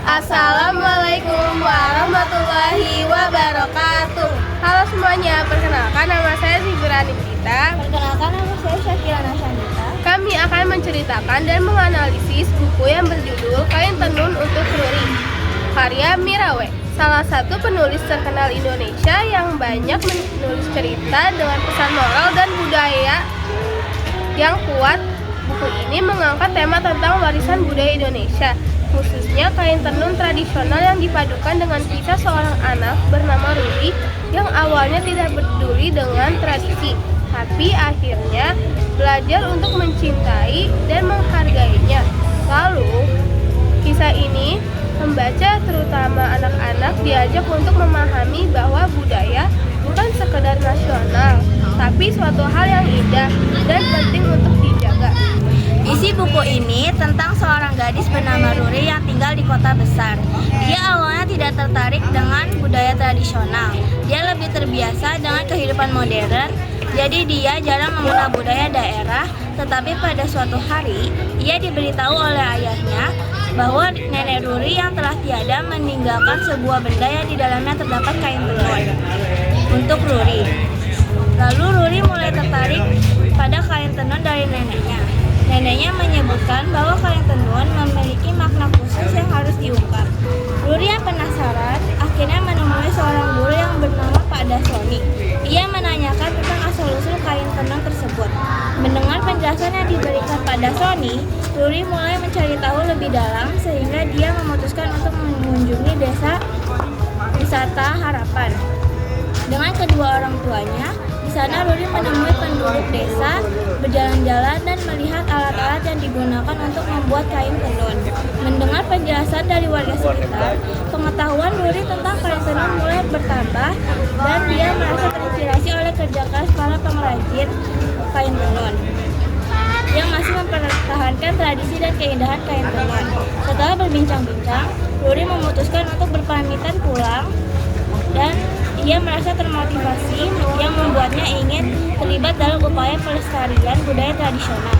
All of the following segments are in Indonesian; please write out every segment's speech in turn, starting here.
Assalamualaikum warahmatullahi wabarakatuh. Halo semuanya, perkenalkan nama saya Zibra Nikita. Perkenalkan nama saya Syakira Nashandita. Kami akan menceritakan dan menganalisis buku yang berjudul Kain Tenun untuk Ruri, karya Mirawe, salah satu penulis terkenal Indonesia yang banyak menulis cerita dengan pesan moral dan budaya yang kuat. Buku ini mengangkat tema tentang warisan budaya Indonesia, khususnya kain tenun tradisional yang dipadukan dengan kisah seorang anak bernama Ruri yang awalnya tidak peduli dengan tradisi, tapi akhirnya belajar untuk mencintai dan menghargainya. Lalu, kisah ini membaca terutama anak-anak diajak untuk memahami bahwa budaya bukan sekedar nasional, tapi suatu hal yang indah dan penting untuk dijaga. Isi buku ini tentang seorang gadis bernama Ruri yang tinggal di kota besar. Dia awalnya tidak tertarik dengan budaya tradisional. Dia lebih terbiasa dengan kehidupan modern, jadi dia jarang mengenal budaya daerah. Tetapi pada suatu hari, ia diberitahu oleh ayahnya bahwa nenek Ruri yang telah tiada meninggalkan sebuah benda yang di dalamnya terdapat kain tenun untuk Ruri. Lalu Ruri mulai tertarik pada kain tenun dari neneknya. Neneknya menyebutkan bahwa kain tenun memiliki makna khusus yang harus diungkap. Ruri yang penasaran akhirnya menemui seorang guru yang bernama Pak Dasoni. Ia menanyakan tentang asal-usul kain tenun tersebut. Mendengar penjelasan yang diberikan Pak Dasoni, Ruri mulai mencari tahu lebih dalam sehingga dia memutuskan untuk mengunjungi desa wisata Harapan dengan kedua orang tuanya. Di sana Ruri menemui penduduk desa, berjalan-jalan dan melihat alat-alat yang digunakan untuk membuat kain tenun. Mendengar penjelasan dari warga sekitar, pengetahuan Ruri tentang kain tenun mulai bertambah dan dia merasa terinspirasi oleh kerja keras para pengrajin kain tenun yang masih mempertahankan tradisi dan keindahan kain tenun. Setelah berbincang-bincang, Ruri memutuskan untuk berpamitan pulang dan ia merasa termotivasi yang membuatnya ingin terlibat dalam upaya pelestarian budaya tradisional.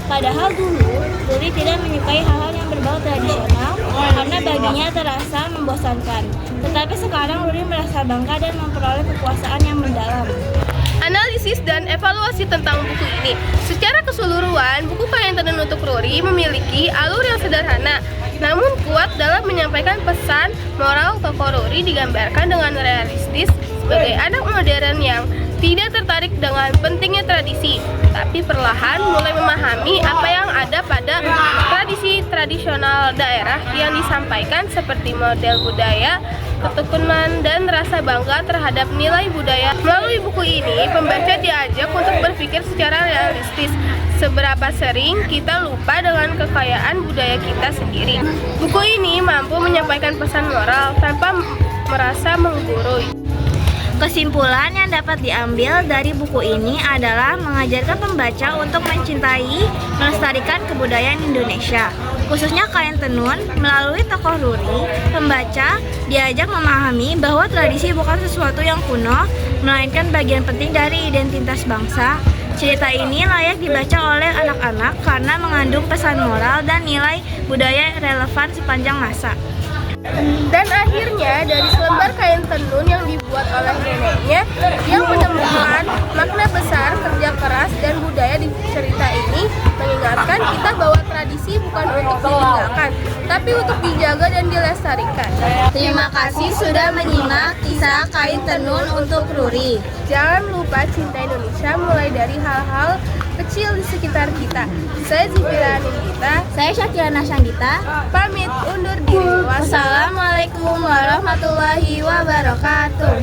Padahal dulu, Ruri tidak menyukai hal-hal yang berbau tradisional karena baginya terasa membosankan. Tetapi sekarang Ruri merasa bangga dan memperoleh kekuasaan yang mendalam. Analisis dan evaluasi tentang buku ini. Secara keseluruhan, buku Kain Tenun untuk Ruri memiliki alur yang sederhana, namun kuat dalam menyampaikan pesan moral. Tokoh Ruri digambarkan dengan realistis sebagai anak modern yang tidak tertarik dengan pentingnya tradisi, tapi perlahan mulai memahami apa yang ada pada tradisi tradisional daerah yang disampaikan, seperti model budaya, ketekunan, dan rasa bangga terhadap nilai budaya. Melalui buku ini, pembaca diajak untuk berpikir secara realistis. Seberapa sering kita lupa dengan kekayaan budaya kita sendiri. Buku ini mampu menyampaikan pesan moral tanpa merasa menggurui. Kesimpulan yang dapat diambil dari buku ini adalah mengajarkan pembaca untuk mencintai, melestarikan kebudayaan Indonesia, khususnya kain tenun. Melalui tokoh Ruri, pembaca diajak memahami bahwa tradisi bukan sesuatu yang kuno, melainkan bagian penting dari identitas bangsa. Cerita ini layak dibaca oleh anak-anak karena mengandung pesan moral dan nilai budaya relevan sepanjang masa. Dan akhirnya, dari selembar kain tenun yang dibuat oleh neneknya, yang menemukan makna besar kerja keras dan budaya di cerita ini, mengingatkan kita bahwa tradisi bukan untuk ditinggalkan, tapi untuk dijaga dan dilestarikan. Terima kasih sudah menyimak kisah Kain Tenun untuk Ruri. Jangan lupa cinta Indonesia mulai dari hal-hal kecil di sekitar kita. Saya Zibira Nikita. Saya Syakira Nashandita. Pamit undur diri. Wassalamualaikum warahmatullahi wabarakatuh.